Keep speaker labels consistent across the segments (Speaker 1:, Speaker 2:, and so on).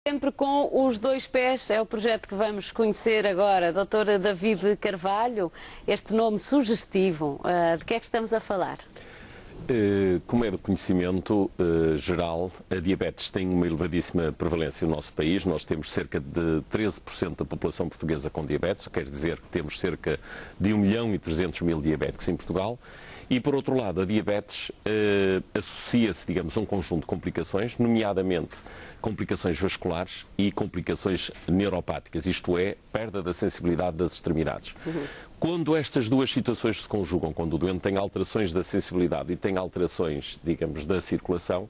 Speaker 1: Sempre com os dois pés, é o projeto que vamos conhecer agora. Doutor David Carvalho, este nome sugestivo, de que é que estamos a falar?
Speaker 2: Como é de conhecimento geral, a diabetes tem uma elevadíssima prevalência no nosso país. Nós temos cerca de 13% da população portuguesa com diabetes, quer dizer que temos cerca de 1.300.000 diabéticos em Portugal. E, por outro lado, a diabetes associa-se, digamos, a um conjunto de complicações, nomeadamente complicações vasculares e complicações neuropáticas, isto é, perda da sensibilidade das extremidades. Quando estas duas situações se conjugam, quando o doente tem alterações da sensibilidade e tem alterações, digamos, da circulação,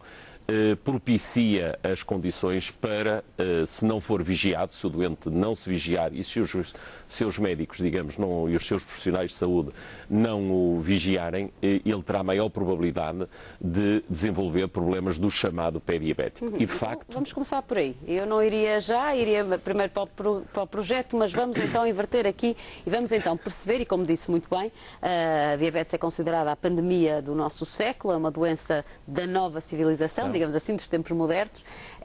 Speaker 2: propicia as condições para, se não for vigiado, se o doente não se vigiar e se os seus médicos, digamos, e os seus profissionais de saúde não o vigiarem, ele terá maior probabilidade de desenvolver problemas do chamado pé diabético. E, de facto...
Speaker 1: Vamos começar por aí. Eu não iria já, iria primeiro para o projeto, mas vamos então inverter aqui e vamos então perceber, e como disse muito bem, a diabetes é considerada a pandemia do nosso século, é uma doença da nova civilização, digamos assim, dos tempos modernos,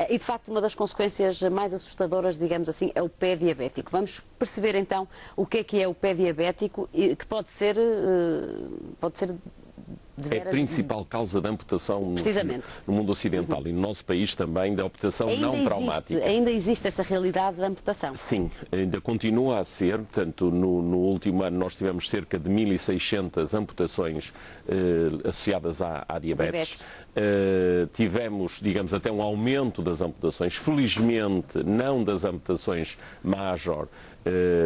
Speaker 1: e de facto uma das consequências mais assustadoras, digamos assim, é o pé diabético. Vamos perceber então o que é o pé diabético, que pode ser
Speaker 2: é a principal causa de amputação no mundo ocidental e no nosso país também, da amputação não traumática.
Speaker 1: Ainda existe essa realidade da amputação?
Speaker 2: Sim, ainda continua a ser. Portanto, no último ano nós tivemos cerca de 1.600 amputações associadas à diabetes. Tivemos, digamos, até um aumento das amputações, felizmente não das amputações major.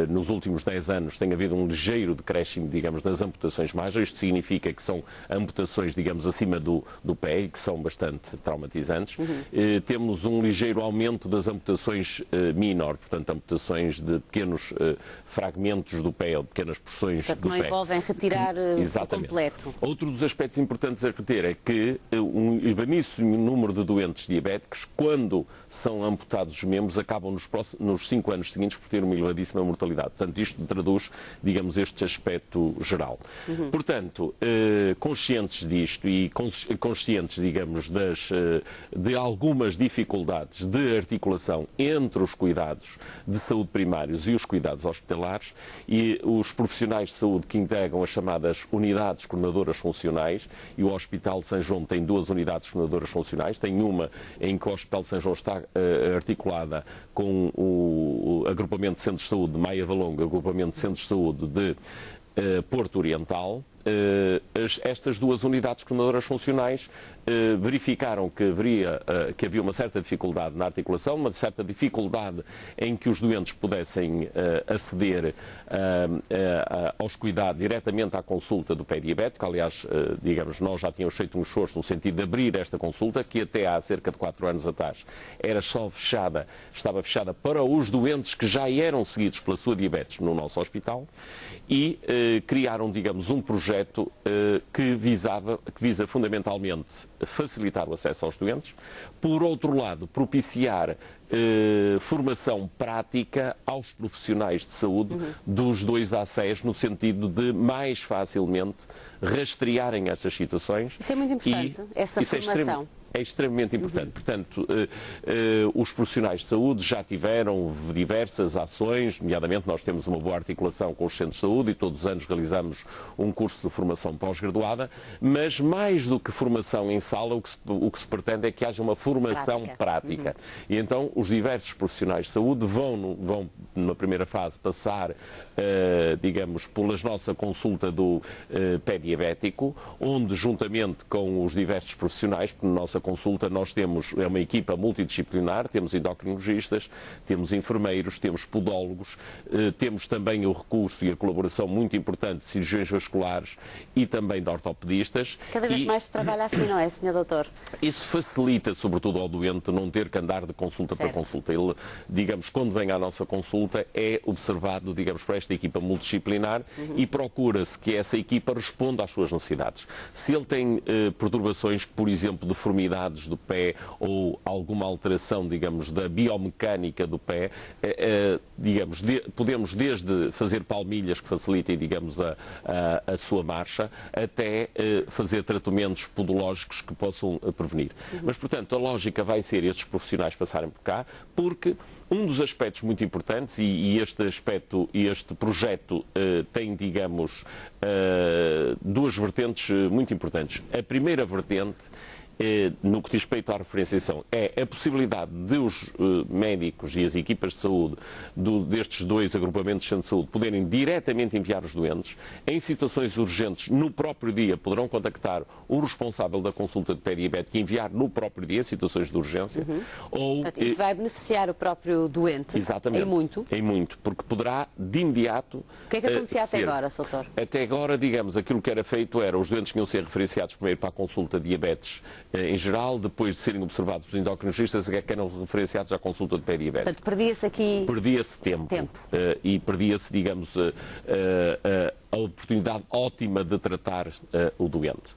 Speaker 2: Nos últimos 10 anos tem havido um ligeiro decréscimo, digamos, das amputações major. Isto significa que são amputações, digamos, acima do pé e que são bastante traumatizantes. Temos um ligeiro aumento das amputações minor, portanto, amputações de pequenos fragmentos do pé ou de pequenas porções do pé.
Speaker 1: Portanto, não envolvem retirar por completo.
Speaker 2: Outro dos aspectos importantes a reter é que um elevadíssimo número de doentes diabéticos, quando são amputados os membros, acabam nos 5 anos seguintes por ter uma elevadíssima mortalidade. Portanto, isto traduz, digamos, este aspecto geral. Portanto, conscientes disto e conscientes, digamos, de algumas dificuldades de articulação entre os cuidados de saúde primários e os cuidados hospitalares, e os profissionais de saúde que integram as chamadas unidades coordenadoras funcionais, e o Hospital de São João tem 2 unidades coordenadoras funcionais, tem uma em que o Hospital de São João está articulada com o agrupamento de centros de saúde de Maia Valonga, agrupamento de centros de saúde de Porto Oriental. Estas 2 unidades coordenadoras funcionais verificaram que havia uma certa dificuldade na articulação, uma certa dificuldade em que os doentes pudessem aceder aos cuidados diretamente à consulta do pé diabético. Aliás, digamos, nós já tínhamos feito um esforço no sentido de abrir esta consulta, que até há cerca de 4 anos atrás estava fechada para os doentes que já eram seguidos pela sua diabetes no nosso hospital, e criaram, digamos, um projeto que visa fundamentalmente facilitar o acesso aos doentes, por outro lado, propiciar formação prática aos profissionais de saúde dos 2 ACEs, no sentido de mais facilmente rastrearem essas situações.
Speaker 1: Isso é muito importante, essa formação.
Speaker 2: É extremamente importante. Portanto, os profissionais de saúde já tiveram diversas ações, nomeadamente nós temos uma boa articulação com os centros de saúde e todos os anos realizamos um curso de formação pós-graduada, mas mais do que formação em sala, o que se pretende é que haja uma formação prática. E então os diversos profissionais de saúde vão numa primeira fase, passar, digamos, pela nossa consulta do pé diabético, onde, juntamente com os diversos profissionais, porque na nossa consulta nós temos uma equipa multidisciplinar, temos endocrinologistas, temos enfermeiros, temos podólogos, temos também o recurso e a colaboração muito importante de cirurgiões vasculares e também de ortopedistas.
Speaker 1: Cada vez mais se trabalha assim, não é, Sr. Doutor?
Speaker 2: Isso facilita, sobretudo ao doente, não ter que andar de consulta para consulta. Ele, digamos, quando vem à nossa consulta, é observado, digamos, por esta equipa multidisciplinar e procura-se que essa equipa responda às suas necessidades. Se ele tem perturbações, por exemplo, de formigamento deformidades do pé ou alguma alteração, digamos, da biomecânica do pé, digamos, podemos desde fazer palmilhas que facilitem, digamos, a sua marcha, até fazer tratamentos podológicos que possam prevenir. Mas, portanto, a lógica vai ser estes profissionais passarem por cá, porque um dos aspectos muito importantes, e este projeto tem, digamos, duas vertentes muito importantes. A primeira vertente, no que diz respeito à referenciação, é a possibilidade de os médicos e as equipas de saúde destes dois agrupamentos de centro de saúde poderem diretamente enviar os doentes. Em situações urgentes, no próprio dia, poderão contactar o responsável da consulta de pé diabético e enviar no próprio dia, situações de urgência.
Speaker 1: Portanto, isso vai beneficiar o próprio doente.
Speaker 2: Exatamente.
Speaker 1: Em muito.
Speaker 2: Em muito, porque poderá de imediato.
Speaker 1: O que é que acontecia até agora, Soutor?
Speaker 2: Até agora, digamos, aquilo que era feito era os doentes que iam ser referenciados primeiro para a consulta de diabetes em geral, depois de serem observados os endocrinologistas, que eram referenciados à consulta de pé diabético.
Speaker 1: Portanto, perdia-se aqui...
Speaker 2: Perdia-se tempo. E perdia-se, digamos, a oportunidade ótima de tratar o doente.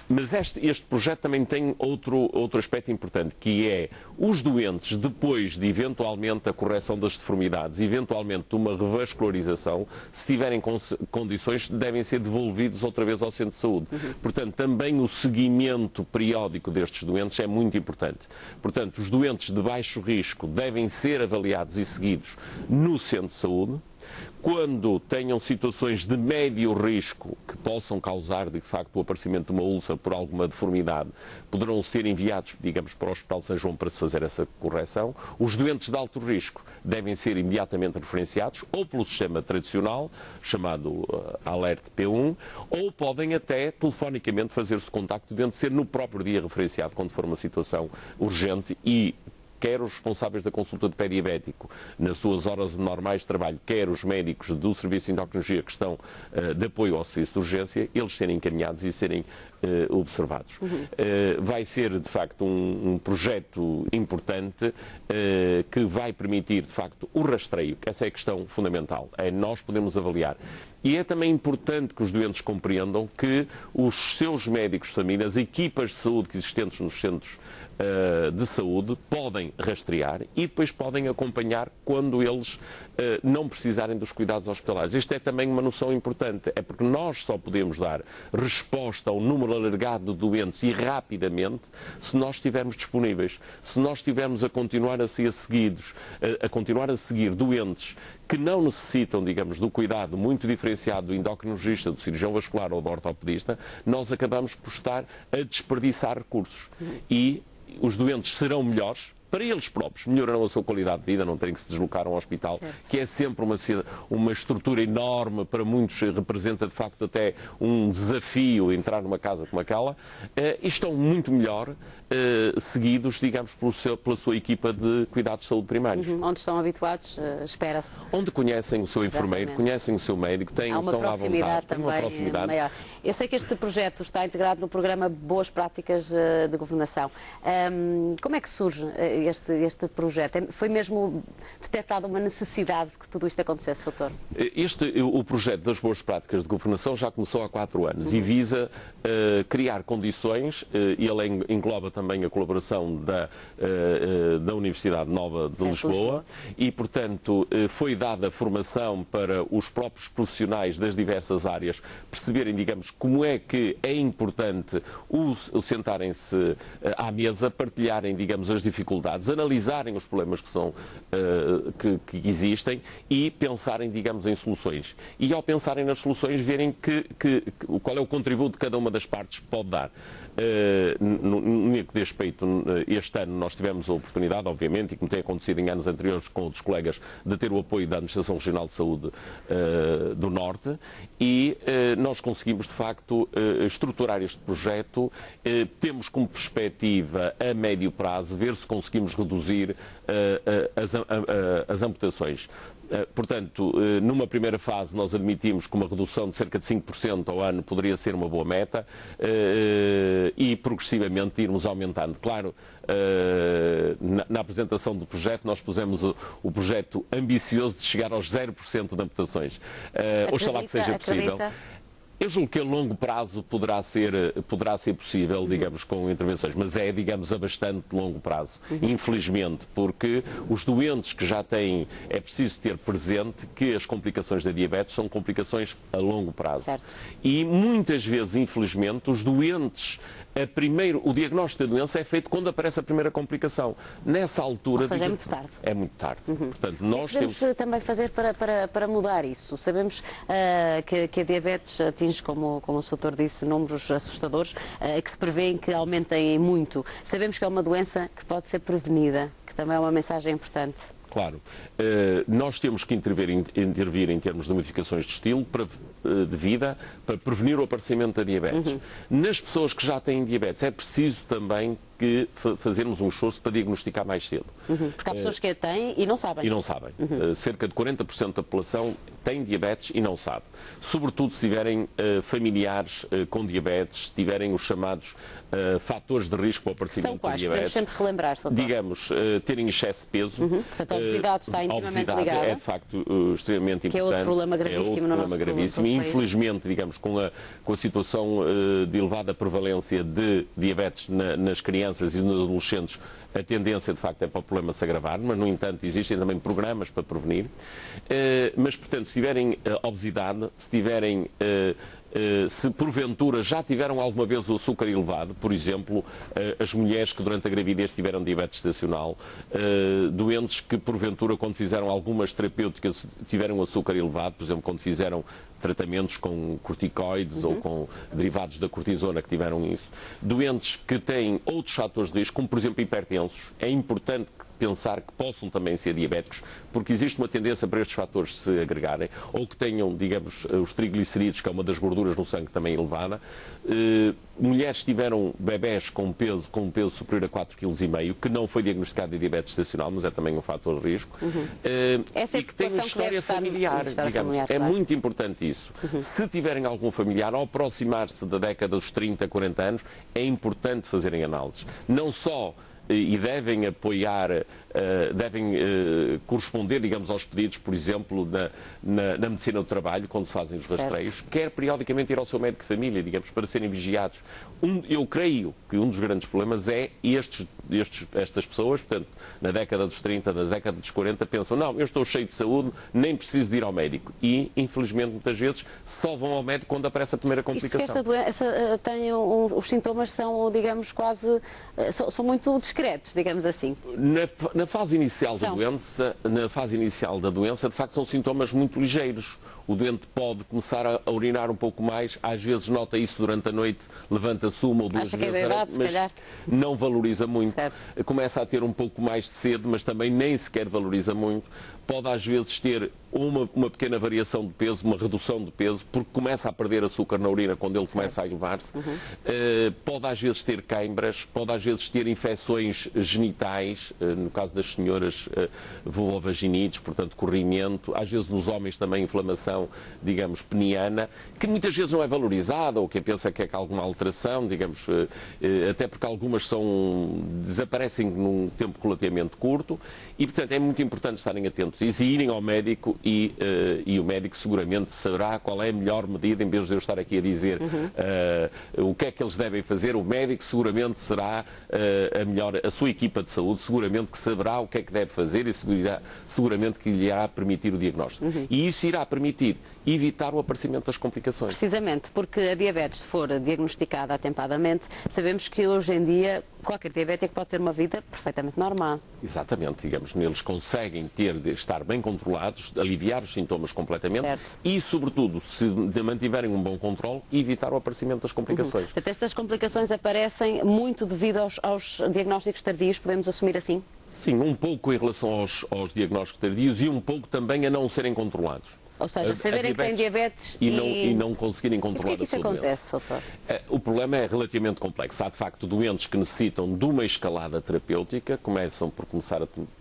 Speaker 2: Mas este projeto também tem outro aspecto importante, que é os doentes, depois de eventualmente a correção das deformidades, eventualmente de uma revascularização, se tiverem condições, devem ser devolvidos outra vez ao centro de saúde. Portanto, também o seguimento periódico destes doentes é muito importante. Portanto, os doentes de baixo risco devem ser avaliados e seguidos no centro de saúde. Quando tenham situações de médio risco que possam causar, de facto, o aparecimento de uma úlcera por alguma deformidade, poderão ser enviados, digamos, para o Hospital de São João para se fazer essa correção. Os doentes de alto risco devem ser imediatamente referenciados ou pelo sistema tradicional, chamado Alert P1, ou podem até telefonicamente fazer-se contacto, devendo ser no próprio dia referenciado, quando for uma situação urgente, e quer os responsáveis da consulta de pé diabético, nas suas horas normais de trabalho, quer os médicos do Serviço de Endocrinologia que estão de apoio ao serviço de urgência, eles serem encaminhados e serem observados. Vai ser, de facto, um projeto importante que vai permitir, de facto, o rastreio, que essa é a questão fundamental. Nós podemos avaliar. E é também importante que os doentes compreendam que os seus médicos de família, as equipas de saúde existentes nos centros de saúde, podem rastrear e depois podem acompanhar quando eles não precisarem dos cuidados hospitalares. Isto é também uma noção importante, é porque nós só podemos dar resposta a um número alargado de doentes e rapidamente se nós estivermos disponíveis, se nós estivermos a continuar a ser seguidos, a continuar a seguir doentes que não necessitam, digamos, do cuidado muito diferenciado do endocrinologista, do cirurgião vascular ou do ortopedista, nós acabamos por estar a desperdiçar recursos. E os doentes serão melhores, para eles próprios, melhorarão a sua qualidade de vida, não terem que se deslocar a um hospital, certo, que é sempre uma estrutura enorme, para muitos representa de facto até um desafio entrar numa casa como aquela, e estão muito melhor seguidos, digamos, pela sua equipa de cuidados de saúde primários.
Speaker 1: Onde estão habituados, espera-se.
Speaker 2: Onde conhecem o seu enfermeiro, exatamente, conhecem o seu médico, estão à vontade,
Speaker 1: também, uma proximidade maior. Eu sei que este projeto está integrado no programa Boas Práticas de Governação. Como é que surge este projeto? Foi mesmo detectada uma necessidade de que tudo isto acontecesse, doutor?
Speaker 2: O projeto das Boas Práticas de Governação já começou há 4 anos e visa criar condições, e ele engloba também a colaboração da Universidade Nova de Lisboa e, portanto, foi dada formação para os próprios profissionais das diversas áreas perceberem, digamos, como é que é importante o sentarem-se à mesa, partilharem, digamos, as dificuldades, analisarem os problemas que existem e pensarem, digamos, em soluções. E ao pensarem nas soluções, verem qual é o contributo que cada uma das partes pode dar. No que diz respeito, este ano nós tivemos a oportunidade, obviamente, e como tem acontecido em anos anteriores com outros colegas, de ter o apoio da Administração Regional de Saúde do Norte, e nós conseguimos, de facto, estruturar este projeto. Temos como perspectiva, a médio prazo, ver se conseguimos reduzir as amputações. Portanto, numa primeira fase nós admitimos que uma redução de cerca de 5% ao ano poderia ser uma boa meta e progressivamente irmos aumentando. Claro, na apresentação do projeto nós pusemos o projeto ambicioso de chegar aos 0% de amputações. Oxalá que seja possível. Eu julgo que a longo prazo poderá ser possível, digamos, com intervenções, mas digamos, a bastante longo prazo, infelizmente, porque os doentes que já têm, é preciso ter presente que as complicações da diabetes são complicações a longo prazo.
Speaker 1: Certo.
Speaker 2: E muitas vezes, infelizmente, os doentes, o diagnóstico da doença é feito quando aparece a primeira complicação. Nessa altura...
Speaker 1: Ou seja, é muito tarde.
Speaker 2: É muito tarde. Portanto,
Speaker 1: nós temos também fazer para mudar isso. Sabemos que a diabetes atinge, como o Sr. Doutor disse, números assustadores, que se prevêem que aumentem muito. Sabemos que é uma doença que pode ser prevenida, que também é uma mensagem importante.
Speaker 2: Claro. Nós temos que intervir em termos de modificações de estilo, de vida, para prevenir o aparecimento da diabetes. Nas pessoas que já têm diabetes, é preciso também que fazermos um esforço para diagnosticar mais cedo.
Speaker 1: Porque há pessoas que a têm e não sabem.
Speaker 2: E não sabem. Cerca de 40% da população tem diabetes e não sabe. Sobretudo se tiverem familiares com diabetes, se tiverem os chamados fatores de risco para o aparecimento da diabetes.
Speaker 1: Podemos sempre relembrar, Sr. Doutor.
Speaker 2: Digamos, terem excesso de peso.
Speaker 1: Portanto, a obesidade está intimamente ligada.
Speaker 2: É, de facto, extremamente importante.
Speaker 1: Que é outro problema gravíssimo no nosso país.
Speaker 2: E, infelizmente, digamos, com a situação de elevada prevalência de diabetes nas crianças e nos adolescentes, a tendência, de facto, é para o problema se agravar, mas, no entanto, existem também programas para prevenir. Mas, portanto, se tiverem obesidade, se porventura já tiveram alguma vez o açúcar elevado, por exemplo, as mulheres que durante a gravidez tiveram diabetes gestacional, doentes que porventura quando fizeram algumas terapêuticas tiveram açúcar elevado, por exemplo, quando fizeram tratamentos com corticoides ou com derivados da cortisona que tiveram isso, doentes que têm outros fatores de risco, como por exemplo hipertensos, é importante pensar que possam também ser diabéticos, porque existe uma tendência para estes fatores se agregarem, ou que tenham, digamos, os triglicerídeos, que é uma das gorduras no sangue também elevada. Mulheres que tiveram bebés com um peso superior a 4,5 kg, que não foi diagnosticado de diabetes gestacional, mas é também um fator de risco, e que têm uma história familiar, digamos. É muito importante isso. Se tiverem algum familiar, ao aproximar-se da década dos 30, 40 anos, é importante fazerem análises. Não só e devem apoiar, devem corresponder, digamos, aos pedidos, por exemplo, na medicina do trabalho, quando se fazem os rastreios, quer periodicamente ir ao seu médico de família, digamos, para serem vigiados. Eu creio que um dos grandes problemas é estas pessoas, portanto, na década dos 30, na década dos 40, pensam, não, eu estou cheio de saúde, nem preciso de ir ao médico. E, infelizmente, muitas vezes, só vão ao médico quando aparece a primeira complicação.
Speaker 1: Isto que esta doença tem os sintomas são, digamos, quase, são muito discretos, digamos assim.
Speaker 2: Na fase inicial da doença, de facto, são sintomas muito ligeiros. O doente pode começar a urinar um pouco mais, às vezes nota isso durante a noite, levanta-se uma ou duas vezes, mas não valoriza muito. Certo. Começa a ter um pouco mais de sede, mas também nem sequer valoriza muito. Pode às vezes ter uma pequena variação de peso, uma redução de peso, porque começa a perder açúcar na urina quando ele começa a elevar-se. Pode às vezes ter queimbras, pode às vezes ter infecções genitais, no caso das senhoras, vulvovaginites, portanto corrimento, às vezes nos homens também inflamação, digamos, peniana, que muitas vezes não é valorizada, ou quem pensa que é alguma alteração, digamos, até porque algumas desaparecem num tempo relativamente curto, e portanto é muito importante estarem atentos e irem ao médico e o médico seguramente saberá qual é a melhor medida, em vez de eu estar aqui a dizer o que é que eles devem fazer. O médico seguramente será a sua equipa de saúde seguramente que saberá o que é que deve fazer e seguramente que lhe irá permitir o diagnóstico. E isso irá permitir evitar o aparecimento das complicações.
Speaker 1: Precisamente, porque a diabetes, se for diagnosticada atempadamente, sabemos que hoje em dia qualquer diabético pode ter uma vida perfeitamente normal.
Speaker 2: Exatamente, digamos, eles conseguem estar bem controlados, aliviar os sintomas completamente e, sobretudo, se mantiverem um bom controle, evitar o aparecimento das complicações.
Speaker 1: Portanto, estas complicações aparecem muito devido aos diagnósticos tardios, podemos assumir assim?
Speaker 2: Sim, um pouco em relação aos diagnósticos tardios e um pouco também a não serem controlados.
Speaker 1: Ou seja, saberem que têm diabetes
Speaker 2: e não conseguirem controlar a sua doença.
Speaker 1: Por que isso acontece, doutor?
Speaker 2: O problema é relativamente complexo. Há, de facto, doentes que necessitam de uma escalada terapêutica, começam por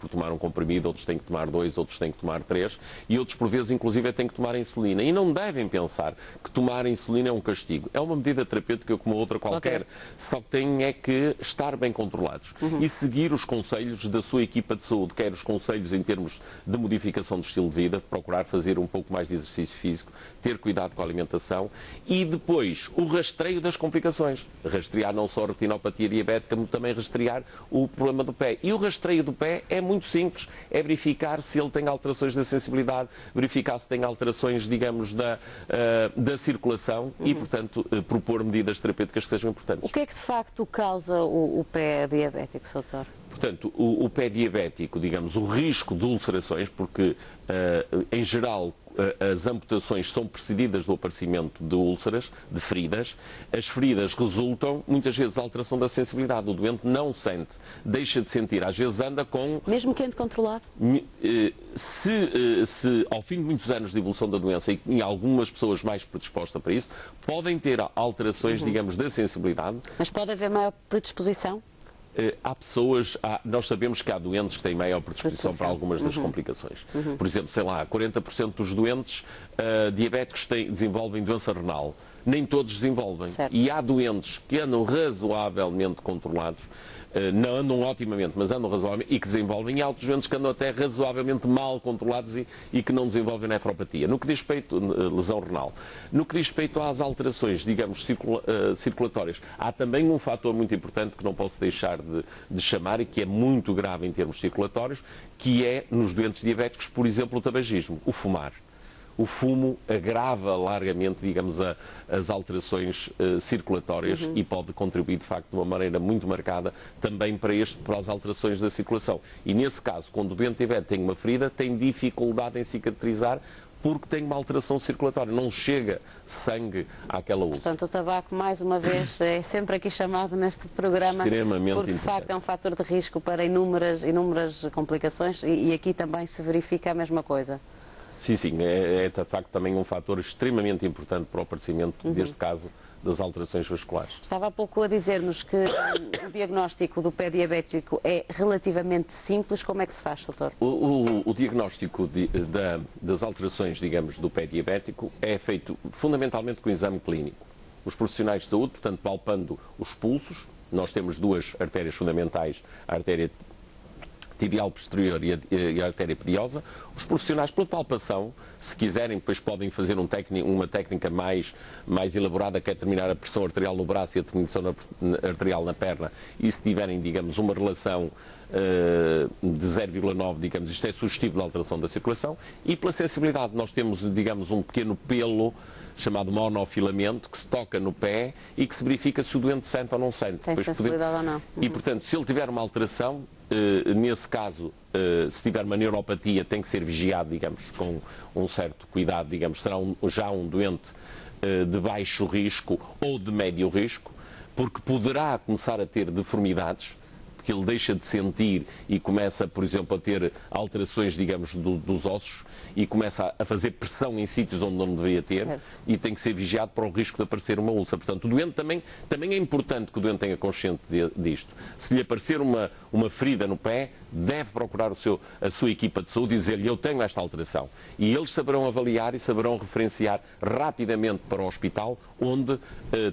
Speaker 2: tomar um comprimido, outros têm que tomar 2, outros têm que tomar 3, e outros, por vezes, inclusive, têm que tomar insulina. E não devem pensar que tomar insulina é um castigo. É uma medida terapêutica como outra qualquer, só que têm é que estar bem controlados e seguir os conselhos da sua equipa de saúde, quer os conselhos em termos de modificação do estilo de vida, procurar fazer um pouco pouco mais de exercício físico, ter cuidado com a alimentação e depois o rastreio das complicações. Rastrear não só a retinopatia diabética, mas também rastrear o problema do pé. E o rastreio do pé é muito simples, é verificar se ele tem alterações da sensibilidade, verificar se tem alterações, digamos, da circulação e, portanto, propor medidas terapêuticas que sejam importantes.
Speaker 1: O que é que de facto causa o pé diabético, Dr.?
Speaker 2: Portanto, o pé diabético, digamos, o risco de ulcerações, porque, em geral, as amputações são precedidas do aparecimento de úlceras, de feridas. As feridas resultam, muitas vezes, da alteração da sensibilidade. O doente não sente, deixa de sentir. Às vezes anda com...
Speaker 1: Mesmo quente controlado?
Speaker 2: Se ao fim de muitos anos de evolução da doença, e em algumas pessoas mais predispostas para isso, podem ter alterações, digamos, da sensibilidade.
Speaker 1: Mas pode haver maior predisposição?
Speaker 2: Há pessoas, nós sabemos que há doentes que têm maior predisposição para algumas das complicações. Por exemplo, sei lá, 40% dos doentes diabéticos desenvolvem doença renal. Nem todos desenvolvem.
Speaker 1: Certo.
Speaker 2: E há doentes que andam razoavelmente controlados, não andam otimamente, mas andam razoavelmente, e que desenvolvem, e há outros doentes que andam até razoavelmente mal controlados e que não desenvolvem nefropatia. No que diz respeito à lesão renal, no que diz respeito às alterações, digamos, circulatórias, há também um fator muito importante que não posso deixar de chamar e que é muito grave em termos circulatórios, que é, nos doentes diabéticos, por exemplo, o tabagismo, o fumar. O fumo agrava largamente, digamos, as alterações circulatórias e pode contribuir, de facto, de uma maneira muito marcada também para as alterações da circulação. E, nesse caso, quando o doente diabético tem uma ferida, tem dificuldade em cicatrizar porque tem uma alteração circulatória, não chega sangue àquela úlcera.
Speaker 1: Portanto, o tabaco, mais uma vez, é sempre aqui chamado neste programa,
Speaker 2: extremamente
Speaker 1: porque de facto é um fator de risco para inúmeras complicações e aqui também se verifica a mesma coisa.
Speaker 2: Sim, é de facto também um fator extremamente importante para o aparecimento, deste caso, das alterações vasculares.
Speaker 1: Estava há pouco a dizer-nos que o diagnóstico do pé diabético é relativamente simples. Como é que se faz, doutor?
Speaker 2: O diagnóstico das alterações, digamos, do pé diabético é feito fundamentalmente com o exame clínico. Os profissionais de saúde, portanto, palpando os pulsos, nós temos duas artérias fundamentais, a artéria tibial posterior e a artéria pediosa. Os profissionais, pela palpação, se quiserem, depois podem fazer uma técnica mais elaborada, que é determinar a pressão arterial no braço e a determinação arterial na perna, e se tiverem, digamos, uma relação de 0,9, digamos, isto é sugestivo da alteração da circulação. E pela sensibilidade, nós temos, digamos, um pequeno pelo chamado monofilamento, que se toca no pé e que se verifica se o doente sente ou não sente.
Speaker 1: Tem sensibilidade ou não.
Speaker 2: E, portanto, se ele tiver uma alteração, nesse caso, se tiver uma neuropatia, tem que ser vigiado, digamos, com um certo cuidado, digamos, será já um doente de baixo risco ou de médio risco, porque poderá começar a ter deformidades, porque ele deixa de sentir e começa, por exemplo, a ter alterações, digamos, dos ossos e começa a fazer pressão em sítios onde não deveria ter, certo, e tem que ser vigiado para o risco de aparecer uma úlcera. Portanto, o doente também é importante que o doente tenha consciente disto. Se lhe aparecer uma ferida no pé, deve procurar a sua equipa de saúde e dizer-lhe: eu tenho esta alteração. E eles saberão avaliar e saberão referenciar rapidamente para o hospital, onde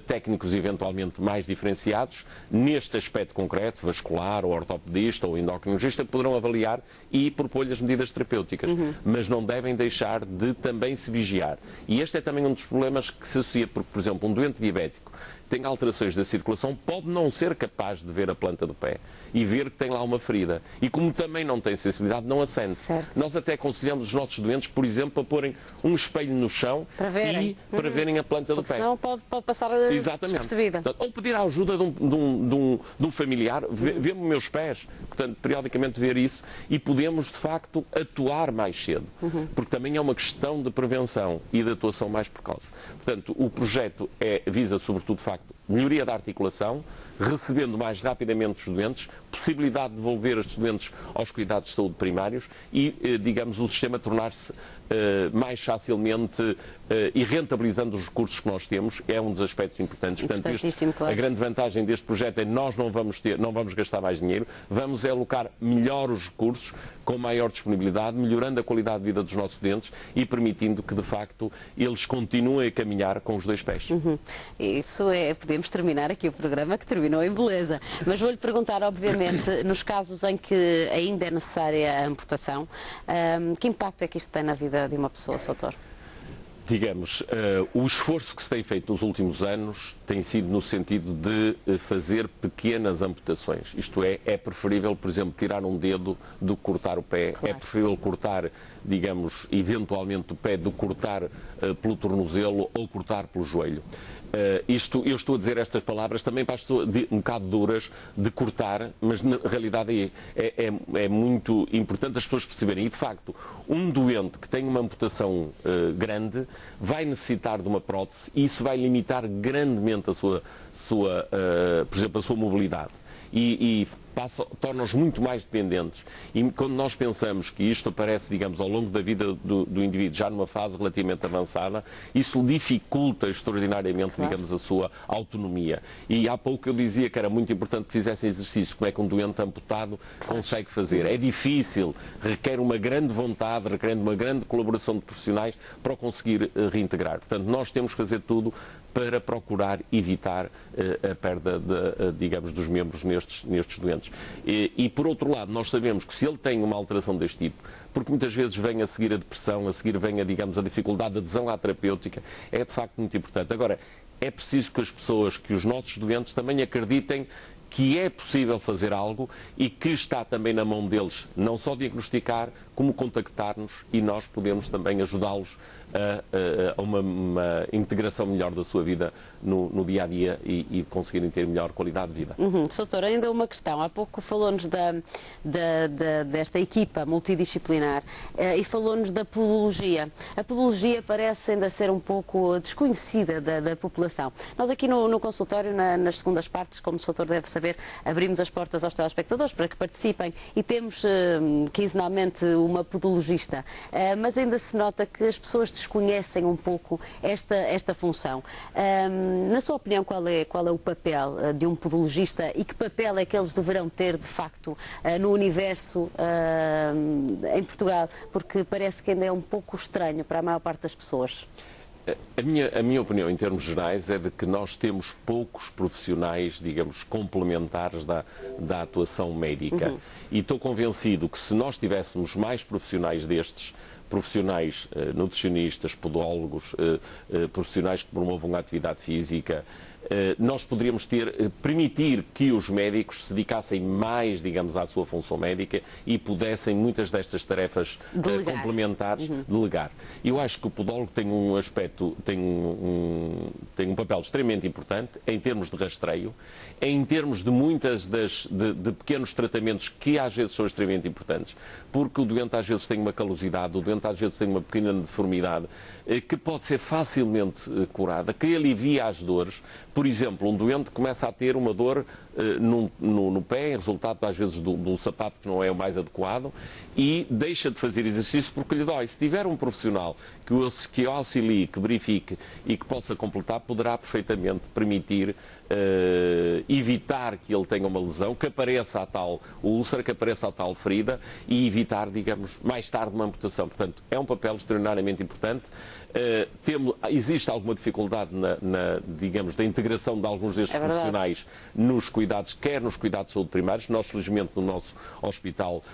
Speaker 2: técnicos eventualmente mais diferenciados, neste aspecto concreto, vascular, ou ortopedista, ou endocrinologista, poderão avaliar e propor-lhe as medidas terapêuticas. Mas não devem deixar de também se vigiar. E este é também um dos problemas que se associa, porque, por exemplo, um doente diabético tem alterações da circulação, pode não ser capaz de ver a planta do pé e ver que tem lá uma ferida. E como também não tem sensibilidade, não a sente.
Speaker 1: Certo.
Speaker 2: Nós até aconselhamos os nossos doentes, por exemplo, a porem um espelho no chão para verem a planta do pé.
Speaker 1: Senão pode passar despercebida.
Speaker 2: Portanto, ou pedir a ajuda de um familiar, vê-me meus pés, portanto, periodicamente ver isso, e podemos, de facto, atuar mais cedo. Porque também é uma questão de prevenção e de atuação mais precoce. Portanto, o projeto visa, sobretudo, de facto, melhoria da articulação, recebendo mais rapidamente os doentes, possibilidade de devolver estes doentes aos cuidados de saúde primários e, digamos, o sistema tornar-se mais facilmente e rentabilizando os recursos que nós temos, é um dos aspectos importantes. Portanto,
Speaker 1: claro.
Speaker 2: A grande vantagem deste projeto é que nós não vamos gastar mais dinheiro, vamos alocar melhor os recursos, com maior disponibilidade, melhorando a qualidade de vida dos nossos doentes e permitindo que, de facto, eles continuem a caminhar com os dois pés.
Speaker 1: Isso podemos terminar aqui o programa, que terminou em beleza. Mas vou-lhe perguntar, obviamente, concretamente, nos casos em que ainda é necessária a amputação, que impacto é que isto tem na vida de uma pessoa, Soutor?
Speaker 2: Digamos, o esforço que se tem feito nos últimos anos tem sido no sentido de fazer pequenas amputações. Isto é preferível, por exemplo, tirar um dedo do que cortar o pé. Claro. É preferível cortar, digamos, eventualmente o pé do que cortar pelo tornozelo ou cortar pelo joelho. Eu estou a dizer estas palavras também para as pessoas um bocado duras de cortar, mas na realidade é muito importante as pessoas perceberem. E de facto, um doente que tem uma amputação grande vai necessitar de uma prótese e isso vai limitar grandemente por exemplo, a sua mobilidade. E torna-os muito mais dependentes. E quando nós pensamos que isto aparece, digamos, ao longo da vida do indivíduo, já numa fase relativamente avançada, isso dificulta extraordinariamente, claro, digamos, a sua autonomia. E há pouco eu dizia que era muito importante que fizessem exercício. Como é que um doente amputado consegue fazer? É difícil, requer uma grande vontade, requer uma grande colaboração de profissionais para o conseguir reintegrar. Portanto, nós temos que fazer tudo para procurar evitar a perda, digamos, dos membros nestes doentes. E, por outro lado, nós sabemos que se ele tem uma alteração deste tipo, porque muitas vezes vem a seguir a depressão, a seguir vem digamos, a dificuldade de adesão à terapêutica, é de facto muito importante. Agora, é preciso que as pessoas, que os nossos doentes também acreditem que é possível fazer algo e que está também na mão deles não só diagnosticar, como contactar-nos e nós podemos também ajudá-los a uma integração melhor da sua vida no dia-a-dia e conseguirem ter melhor qualidade de vida.
Speaker 1: Soutor, ainda uma questão. Há pouco falou-nos desta equipa multidisciplinar e falou-nos da podologia. A podologia parece ainda ser um pouco desconhecida da população. Nós aqui no consultório, nas segundas partes, como o Soutor deve saber, abrimos as portas aos telespectadores para que participem e temos quinzenalmente uma podologista, mas ainda se nota que as pessoas desconhecem um pouco esta função. Na sua opinião, qual é o papel de um podologista e que papel é que eles deverão ter, de facto, no universo em Portugal? Porque parece que ainda é um pouco estranho para a maior parte das pessoas.
Speaker 2: A minha opinião, em termos gerais, é de que nós temos poucos profissionais, digamos, complementares da atuação médica. E estou convencido que se nós tivéssemos mais profissionais destes, profissionais nutricionistas, podólogos, profissionais que promovam a atividade física, nós poderíamos permitir que os médicos se dedicassem mais, digamos, à sua função médica e pudessem muitas destas tarefas complementares delegar. Eu acho que o podólogo tem um aspecto, tem um papel extremamente importante em termos de rastreio, em termos de de pequenos tratamentos que às vezes são extremamente importantes, porque o doente às vezes tem uma calosidade, o doente às vezes tem uma pequena deformidade que pode ser facilmente curada, que alivia as dores. Por exemplo, um doente começa a ter uma dor no pé, resultado às vezes do sapato que não é o mais adequado, e deixa de fazer exercício porque lhe dói. Se tiver um profissional que o auxilie, que verifique e que possa completar, poderá perfeitamente permitir evitar que ele tenha uma lesão, que apareça a tal úlcera, que apareça a tal ferida e evitar, digamos, mais tarde uma amputação. Portanto, é um papel extraordinariamente importante. Existe alguma dificuldade digamos, da integração de alguns destes profissionais nos cuidados, quer nos cuidados de saúde primários. Nós, felizmente, no nosso hospital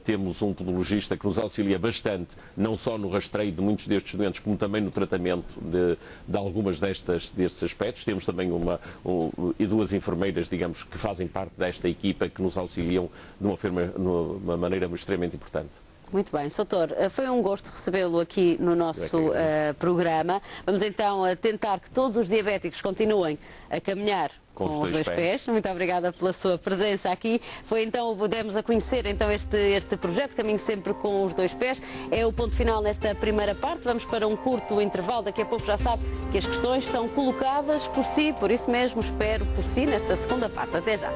Speaker 2: temos um podologista que nos auxilia bastante, não só no rastreio de muitos destes doentes, como também no tratamento de algumas destes aspectos. Temos também e duas enfermeiras, digamos, que fazem parte desta equipa, que nos auxiliam de uma maneira extremamente importante.
Speaker 1: Muito bem, Soutor, foi um gosto recebê-lo aqui no nosso programa. Vamos então tentar que todos os diabéticos continuem a caminhar com os dois pés. Muito obrigada pela sua presença aqui. Pudemos a conhecer então este projeto Caminho Sempre com os Dois Pés. É o ponto final nesta primeira parte. Vamos para um curto intervalo. Daqui a pouco já sabe que as questões são colocadas por si, por isso mesmo espero por si nesta segunda parte. Até já.